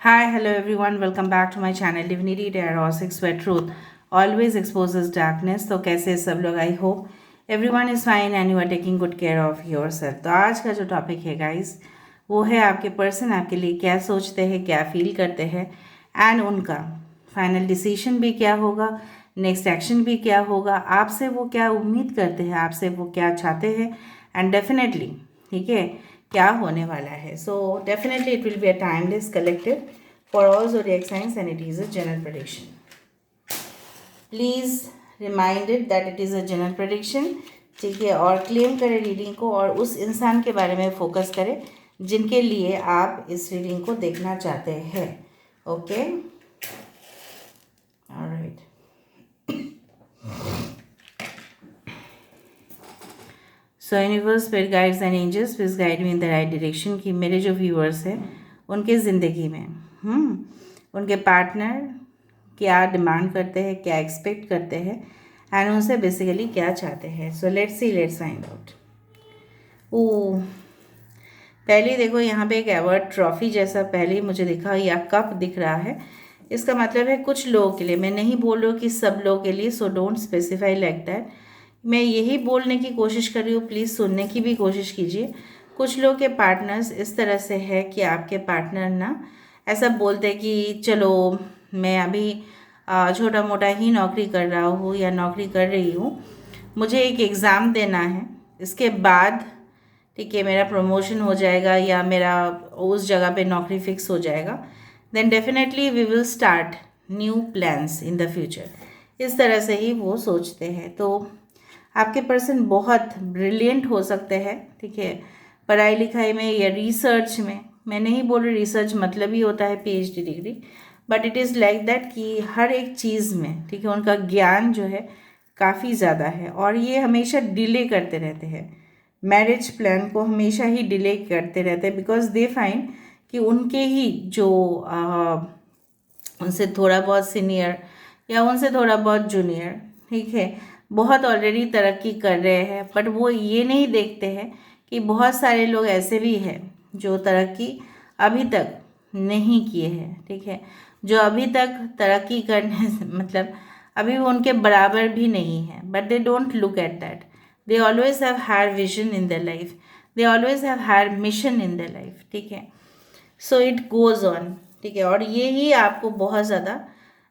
Hi, hello everyone. Welcome back to my channel Divinity Diagnostics where truth always exposes darkness. तो कैसे सब लोग I hope everyone is fine and you are taking good care of yourself. तो आज का जो topic है guys वो है आपके पर्सन आपके लिए क्या सोचते हैं, क्या फील करते हैं एंड उनका फाइनल डिसीजन भी क्या होगा, नेक्स्ट एक्शन भी क्या होगा, आपसे वो क्या उम्मीद करते हैं, आपसे वो क्या चाहते हैं एंड डेफिनेटली ठीक है क्या होने वाला है। So definitely it will be a timeless collective for all zodiac signs and it is a general prediction. Please reminded that it is a general prediction. ठीक है, और क्लेम करें रीडिंग को और उस इंसान के बारे में फोकस करें जिनके लिए आप इस रीडिंग को देखना चाहते हैं। Okay, alright. So universe, spirit guides and angels please guide me in the right direction कि मेरे जो व्यूअर्स हैं उनके ज़िंदगी में उनके पार्टनर क्या डिमांड करते हैं, क्या एक्सपेक्ट करते हैं एंड उनसे बेसिकली क्या चाहते हैं। So let's see, let's find out. Oh, पहले देखो यहाँ पे एक अवार्ड ट्रॉफी जैसा पहले ही मुझे दिखा या कप दिख रहा है। इसका मतलब है कुछ लोगों के लिए, मैं नहीं बोल रही हूँ कि सब लोगों के लिए, so don't specify like that. मैं यही बोलने की कोशिश कर रही हूँ, प्लीज़ सुनने की भी कोशिश कीजिए। कुछ लोग के पार्टनर्स इस तरह से है कि आपके पार्टनर ना ऐसा बोलते हैं कि चलो मैं अभी छोटा मोटा ही नौकरी कर रहा हूँ या नौकरी कर रही हूँ, मुझे एक एग्ज़ाम देना है, इसके बाद ठीक है मेरा प्रमोशन हो जाएगा या मेरा उस जगह पे नौकरी फिक्स हो जाएगा, then definitely we will start new plans in the future. इस तरह से ही वो सोचते हैं। तो आपके पर्सन बहुत ब्रिलियंट हो सकते हैं, ठीक है, पढ़ाई लिखाई में या रिसर्च में। मैं नहीं बोल रही रिसर्च मतलब ही होता है PhD degree, but it is like that कि हर एक चीज़ में ठीक है उनका ज्ञान जो है काफ़ी ज़्यादा है और ये हमेशा डिले करते रहते हैं। मैरिज प्लान को हमेशा ही डिले करते रहते हैं बिकॉज दे फाइंड कि उनके ही जो उनसे थोड़ा बहुत सीनियर या उनसे थोड़ा बहुत जूनियर ठीक है बहुत ऑलरेडी तरक्की कर रहे हैं, बट वो ये नहीं देखते हैं कि बहुत सारे लोग ऐसे भी हैं जो तरक्की अभी तक नहीं किए हैं, ठीक है, जो अभी तक तरक्की करने मतलब अभी वो उनके बराबर भी नहीं है, but they don't look at that. They always have higher vision in their life, they always have higher mission in their life, ठीक है। सो इट गोज़ ऑन, ठीक है, और ये ही आपको बहुत ज़्यादा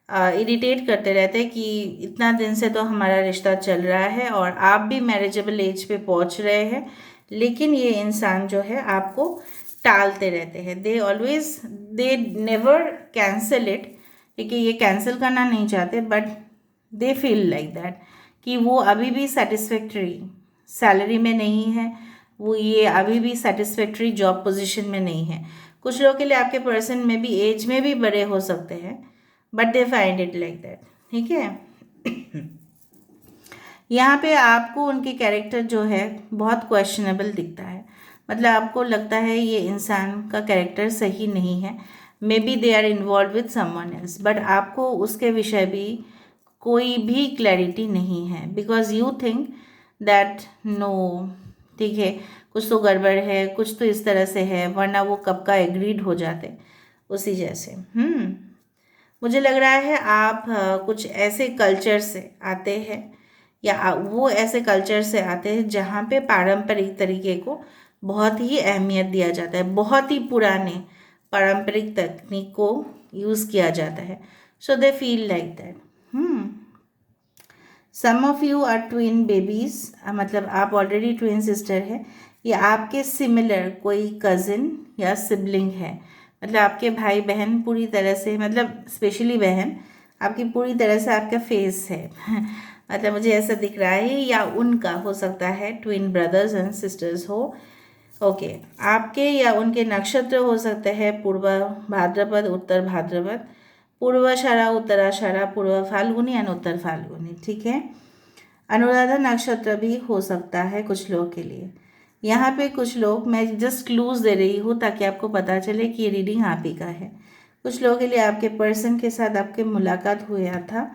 इरिटेट करते रहते हैं कि इतना दिन से तो हमारा रिश्ता चल रहा है और आप भी मैरिजेबल एज पे पहुंच रहे हैं, लेकिन ये इंसान जो है आपको टालते रहते हैं। They always, they never cancel it, ठीक है, ये कैंसिल करना नहीं चाहते, but they feel like that कि वो अभी भी सेटिस्फैक्ट्री सैलरी में नहीं है, वो ये अभी भी सेटिस्फैक्ट्री जॉब पोजीशन में नहीं है। कुछ लोगों के लिए आपके पर्सन में भी एज में भी बड़े हो सकते हैं, but they find it like that, ठीक है। यहाँ पे आपको उनके कैरेक्टर जो है बहुत क्वेश्चनेबल दिखता है, मतलब आपको लगता है ये इंसान का कैरेक्टर सही नहीं है, maybe they are involve with someone else, but आपको उसके विषय भी कोई भी क्लैरिटी नहीं है because you think that no, ठीक है, कुछ तो गड़बड़ है, कुछ तो इस तरह से है, वरना वो कब का एग्रीड हो जाते उसी जैसे। मुझे लग रहा है आप कुछ ऐसे कल्चर से आते हैं या वो ऐसे कल्चर से आते हैं जहाँ पे पारंपरिक तरीके को बहुत ही अहमियत दिया जाता है, बहुत ही पुराने पारंपरिक तकनीक को यूज़ किया जाता है। So they feel like that. Some of you are twin babies, मतलब आप ऑलरेडी ट्विन सिस्टर है या आपके सिमिलर कोई कज़िन या सिबलिंग है, मतलब आपके भाई बहन पूरी तरह से, मतलब स्पेशली बहन आपकी पूरी तरह से आपका फेस है मतलब मुझे ऐसा दिख रहा है, या उनका हो सकता है, ट्विन ब्रदर्स एंड सिस्टर्स हो। ओके, आपके या उनके नक्षत्र हो सकते हैं पूर्व भाद्रपद, उत्तर भाद्रपद, पूर्वाषाढ़ा, उत्तराषाढ़ा, पूर्व फाल्गुनी एंड उत्तर फाल्गुनी, ठीक है। अनुराधा नक्षत्र भी हो सकता है कुछ लोगों के लिए। यहाँ पे कुछ लोग, मैं जस्ट क्लूज दे रही हूँ ताकि आपको पता चले कि ये रीडिंग आप ही का है। कुछ लोगों के लिए आपके पर्सन के साथ आपके मुलाकात हुआ था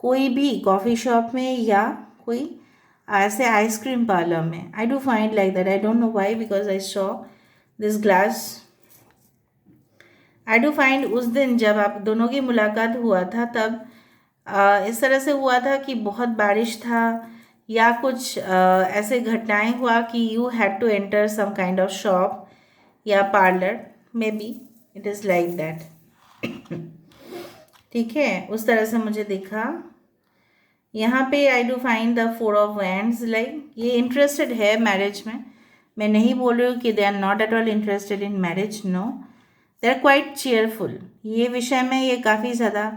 कोई भी कॉफ़ी शॉप में या कोई ऐसे आइसक्रीम पार्लर में। आई do find like that, I don't know why, because I saw this glass I do find उस दिन जब आप दोनों की मुलाकात हुआ था तब इस तरह से हुआ था कि बहुत बारिश था या कुछ ऐसे घटनाएं हुआ कि you had to enter some kind of shop या parlour, maybe it is like that. ठीक है, उस तरह से मुझे दिखा। यहाँ पे I do find the four of wands, like ये इंटरेस्टेड है मैरिज में। मैं नहीं बोल रही हूँ कि they are not at all interested in marriage, no, they are quite cheerful. ये विषय में ये काफ़ी ज़्यादा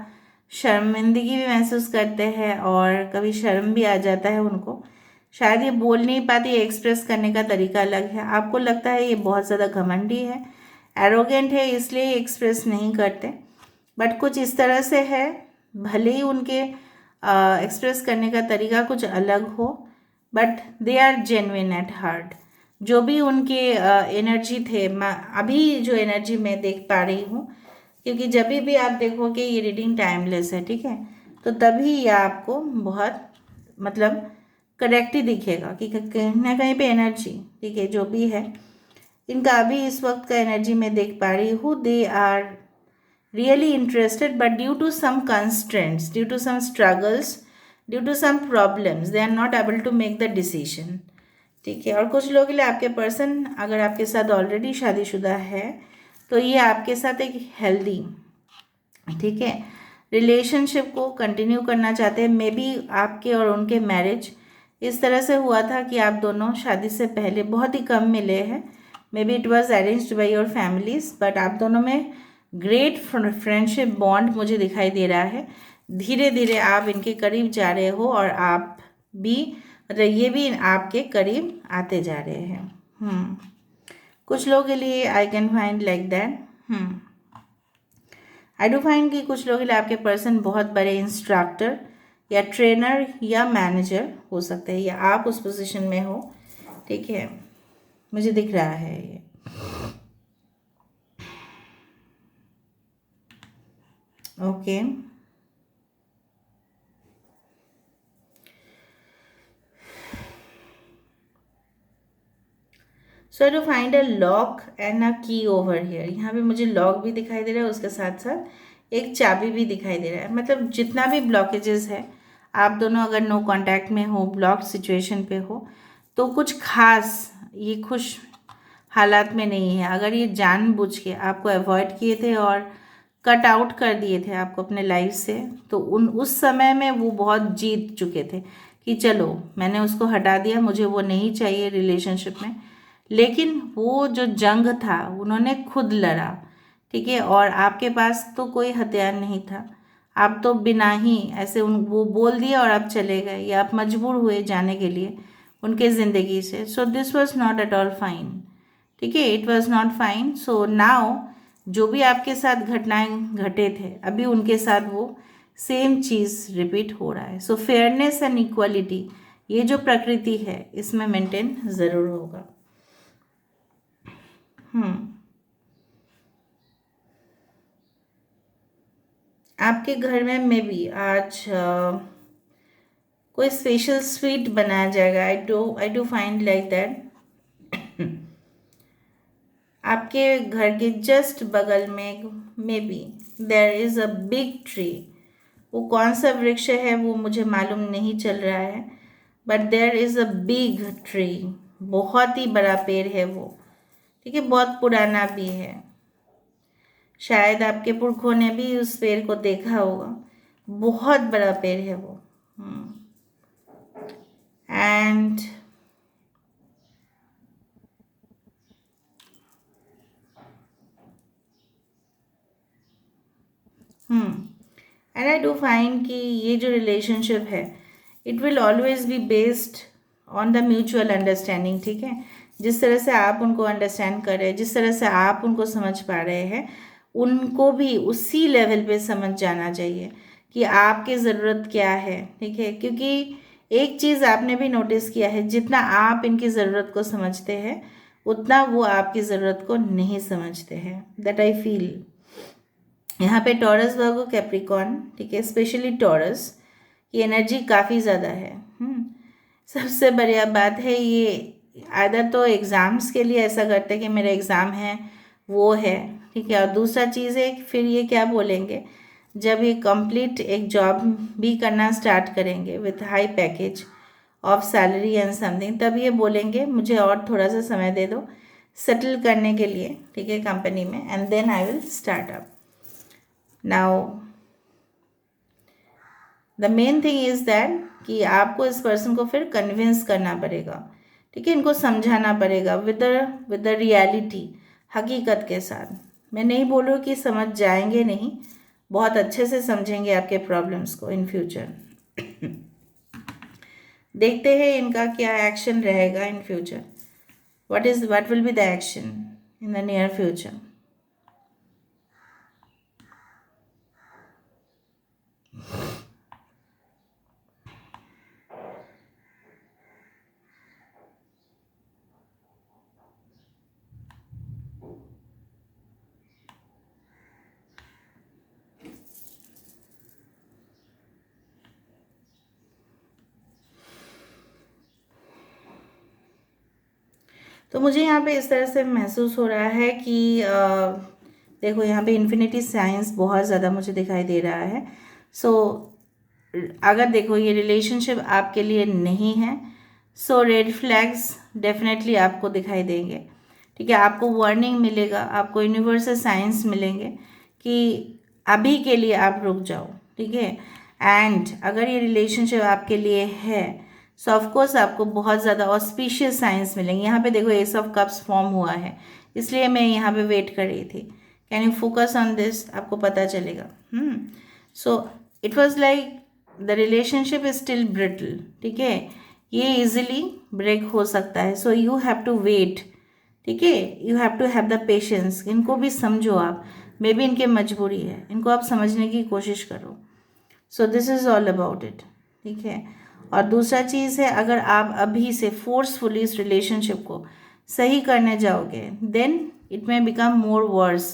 शर्मिंदगी भी महसूस करते हैं और कभी शर्म भी आ जाता है उनको। शायद ये बोल नहीं पाती, एक्सप्रेस करने का तरीका अलग है। आपको लगता है ये बहुत ज़्यादा घमंडी है, एरोगेंट है, इसलिए एक्सप्रेस नहीं करते, बट कुछ इस तरह से है। भले ही उनके एक्सप्रेस करने का तरीका कुछ अलग हो, but they are genuine at heart. जो भी उनके एनर्जी थे, अभी जो एनर्जी मैं देख पा रही हूँ, क्योंकि जब भी आप देखोगे ये रीडिंग टाइमलेस है, ठीक है, तो तभी ये आपको बहुत मतलब करेक्ट ही दिखेगा कि कहीं ना कहीं पे एनर्जी, ठीक है, जो भी है इनका अभी इस वक्त का एनर्जी मैं देख पा रही हूँ। They are really interested, but due to some constraints, due to some struggles, due to some problems, they are not able to make the decision। ठीक है, और कुछ लोगों के लिए आपके पर्सन अगर आपके साथ ऑलरेडी शादीशुदा है तो ये आपके साथ एक हेल्दी, ठीक है, रिलेशनशिप को कंटिन्यू करना चाहते हैं। मे बी आपके और उनके मैरिज इस तरह से हुआ था कि आप दोनों शादी से पहले बहुत ही कम मिले हैं। May be it was arranged by your families, but आप दोनों में ग्रेट फ्रेंडशिप बॉन्ड मुझे दिखाई दे रहा है। धीरे धीरे आप इनके करीब जा रहे हो और आप भी मतलब ये भी आपके करीब आते जा रहे हैं। कुछ लोगों के लिए I can find like that. I do find कि कुछ लोगों के लिए आपके पर्सन बहुत बड़े इंस्ट्रक्टर या ट्रेनर या मैनेजर हो सकते हैं, या आप उस पोजीशन में हो, ठीक है, मुझे दिख रहा है ये। Okay, so I do find a lock and अ की ओवर हियर। यहाँ पे मुझे लॉक भी दिखाई दे रहा है, उसके साथ साथ एक चाबी भी दिखाई दे रहा है। मतलब जितना भी ब्लॉकेजेस है, आप दोनों अगर नो कांटेक्ट में हो, ब्लॉक सिचुएशन पे हो, तो कुछ खास ये खुश हालात में नहीं है। अगर ये जानबूझ के आपको अवॉइड किए थे और कट आउट कर दिए थे आपको अपने लाइफ से, तो उस समय में वो बहुत जीत चुके थे कि चलो मैंने उसको हटा दिया, मुझे वो नहीं चाहिए रिलेशनशिप में। लेकिन वो जो जंग था उन्होंने खुद लड़ा, ठीक है, और आपके पास तो कोई हथियार नहीं था। आप तो बिना ही ऐसे वो बोल दिए और आप चले गए, या आप मजबूर हुए जाने के लिए उनके ज़िंदगी से। So this was not at all fine, ठीक है, it was not fine. So now जो भी आपके साथ घटनाएं घटे थे, अभी उनके साथ वो सेम चीज़ रिपीट हो रहा है। सो फेयरनेस एंड इक्वलिटी, ये जो प्रकृति है इसमें मेंटेन ज़रूर होगा। आपके घर में मे बी आज कोई स्पेशल स्वीट बनाया जाएगा। I do find like that. आपके घर के जस्ट बगल में maybe there is a big tree. वो कौन सा वृक्ष है वो मुझे मालूम नहीं चल रहा है, but there is a big tree. बहुत ही बड़ा पेड़ है वो, ठीक है, बहुत पुराना भी है। शायद आपके पुरखों ने भी उस पेड़ को देखा होगा, बहुत बड़ा पेड़ है वो। And and I do find कि ये जो रिलेशनशिप है it will always be based on the mutual understanding, ठीक है। जिस तरह से आप उनको अंडरस्टैंड कर रहे हैं, जिस तरह से आप उनको समझ पा रहे हैं, उनको भी उसी लेवल पे समझ जाना चाहिए कि आपकी ज़रूरत क्या है, ठीक है। क्योंकि एक चीज़ आपने भी नोटिस किया है, जितना आप इनकी ज़रूरत को समझते हैं उतना वो आपकी ज़रूरत को नहीं समझते हैं। That I feel. यहाँ पे टॉरस वर्गो कैप्रिकॉन, ठीक है, स्पेशली टॉरस की एनर्जी काफ़ी ज़्यादा है। सबसे बढ़िया बात है ये आइदर तो एग्ज़ाम्स के लिए ऐसा करते हैं कि मेरा एग्ज़ाम है वो है, ठीक है। और दूसरा चीज़ है फिर ये क्या बोलेंगे, जब ये कंप्लीट एक जॉब भी करना स्टार्ट करेंगे with high package of salary and something, तब ये बोलेंगे मुझे और थोड़ा सा समय दे दो सेटल करने के लिए, ठीक है, कंपनी में, and then I will start up. Now the main thing is that कि आपको इस पर्सन को फिर कन्विंस करना पड़ेगा, ठीक है, इनको समझाना पड़ेगा विद द रियलिटी, हकीकत के साथ। मैं नहीं बोल रही हूँ कि समझ जाएंगे, नहीं, बहुत अच्छे से समझेंगे आपके प्रॉब्लम्स को इन फ्यूचर। देखते हैं इनका क्या एक्शन रहेगा in future, what will be the action in the near future. तो मुझे यहाँ पे इस तरह से महसूस हो रहा है कि देखो यहाँ पे इन्फिनिटी साइंस बहुत ज़्यादा मुझे दिखाई दे रहा है। सो अगर देखो ये रिलेशनशिप आपके लिए नहीं है, सो रेड फ्लैग्स डेफिनेटली आपको दिखाई देंगे, ठीक है। आपको वार्निंग मिलेगा, आपको यूनिवर्सल साइंस मिलेंगे कि अभी के लिए आप रुक जाओ, ठीक है। एंड अगर ये रिलेशनशिप आपके लिए है, सो ऑफकोर्स आपको बहुत ज़्यादा ऑस्पिशियस साइंस मिलेंगे। यहाँ पे देखो एस ऑफ कप्स फॉर्म हुआ है, इसलिए मैं यहाँ पे वेट कर रही थी। Can you focus on this, आपको पता चलेगा। So it was like the relationship is still brittle, ठीक है, ये इजिली ब्रेक हो सकता है। So you have to wait, ठीक है, you have to have the patience. इनको भी समझो आप, मे बी इनकी मजबूरी है, इनको आप समझने की कोशिश करो। So this is all about it, ठीक है। और दूसरा चीज़ है, अगर आप अभी से फोर्सफुली इस रिलेशनशिप को सही करने जाओगे, then it may become more worse,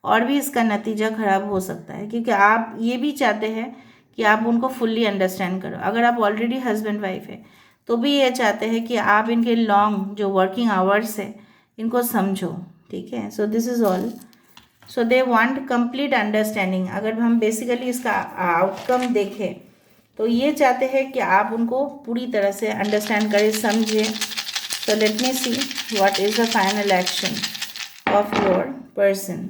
और भी इसका नतीजा खराब हो सकता है, क्योंकि आप ये भी चाहते हैं कि आप उनको फुल्ली अंडरस्टैंड करो। अगर आप ऑलरेडी हस्बैंड वाइफ है तो भी ये चाहते हैं कि आप इनके लॉन्ग जो वर्किंग आवर्स है इनको समझो, ठीक है। So this is all. So they want complete understanding. अगर हम बेसिकली इसका आउटकम देखें तो ये चाहते हैं कि आप उनको पूरी तरह से अंडरस्टैंड करें, समझें। So let me see what is the final action of your person.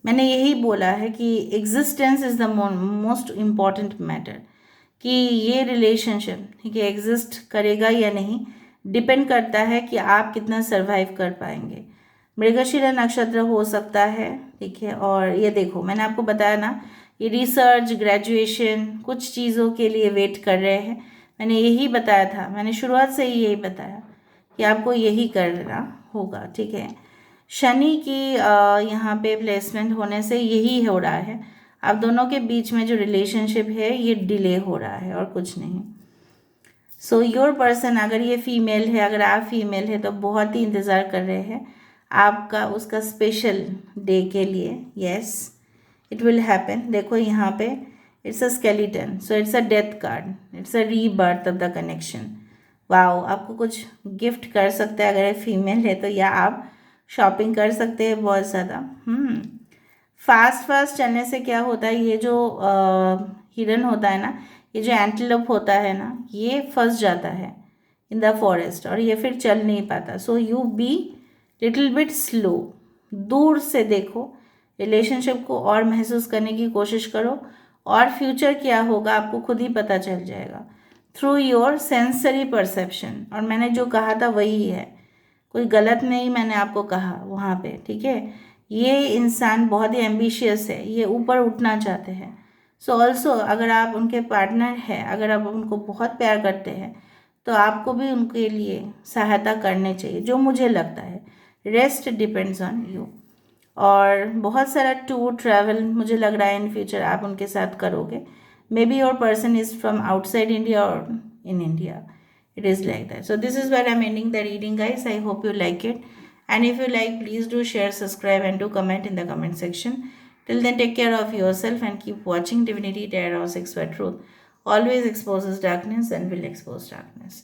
मैंने यही बोला है कि existence is the most important matter, कि ये रिलेशनशिप, ठीक है, एग्जिस्ट करेगा या नहीं, डिपेंड करता है कि आप कितना सर्वाइव कर पाएंगे। मृगशिरा नक्षत्र हो सकता है, ठीक है। और ये देखो मैंने आपको बताया ना, ये रिसर्च, ग्रेजुएशन, कुछ चीज़ों के लिए वेट कर रहे हैं। मैंने यही बताया था, मैंने शुरुआत से ही यही बताया कि आपको यही करना होगा, ठीक है। शनि की यहाँ पे प्लेसमेंट होने से यही हो रहा है, आप दोनों के बीच में जो रिलेशनशिप है ये डिले हो रहा है और कुछ नहीं। सो योर पर्सन, अगर ये फीमेल है, अगर आप फीमेल है, तो बहुत ही इंतज़ार कर रहे हैं आपका उसका स्पेशल डे के लिए। Yes, it will happen. देखो यहाँ पे it's a skeleton, so it's a death card, it's a rebirth of the connection. Wow, आपको कुछ गिफ्ट कर सकते हैं अगर फीमेल है तो, या आप शॉपिंग कर सकते हैं बहुत ज़्यादा। फास्ट फास्ट चलने से क्या होता है, ये जो हिरन होता है ना, ये जो एंटीलोप होता है ना, ये फंस जाता है इन द फॉरेस्ट और ये फिर चल नहीं पाता। So you be little bit slow, दूर से देखो रिलेशनशिप को और महसूस करने की कोशिश करो, और फ्यूचर क्या होगा आपको खुद ही पता चल जाएगा थ्रू योर सेंसरी परसेप्शन। और मैंने जो कहा था वही है, कोई गलत नहीं मैंने आपको कहा वहाँ पे, ठीक है। ये इंसान बहुत ही एम्बिशियस है, ये ऊपर उठना चाहते हैं। सो ऑल्सो अगर आप उनके पार्टनर हैं, अगर आप उनको बहुत प्यार करते हैं, तो आपको भी उनके लिए सहायता करनी चाहिए, जो मुझे लगता है। Rest depends on you. और बहुत सारा टूर ट्रैवल मुझे लग रहा है इन फ्यूचर आप उनके साथ करोगे। May be your person is from outside India और in India. It is like that. So this is where I'm ending the reading, guys. I hope you like it. And if you like, please do share, subscribe, and do comment in the comment section. Till then, take care of yourself and keep watching Divinity Tarot 6 where truth always exposes darkness and will expose darkness.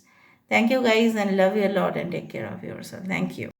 Thank you, guys, and love you a lot and take care of yourself. Thank you.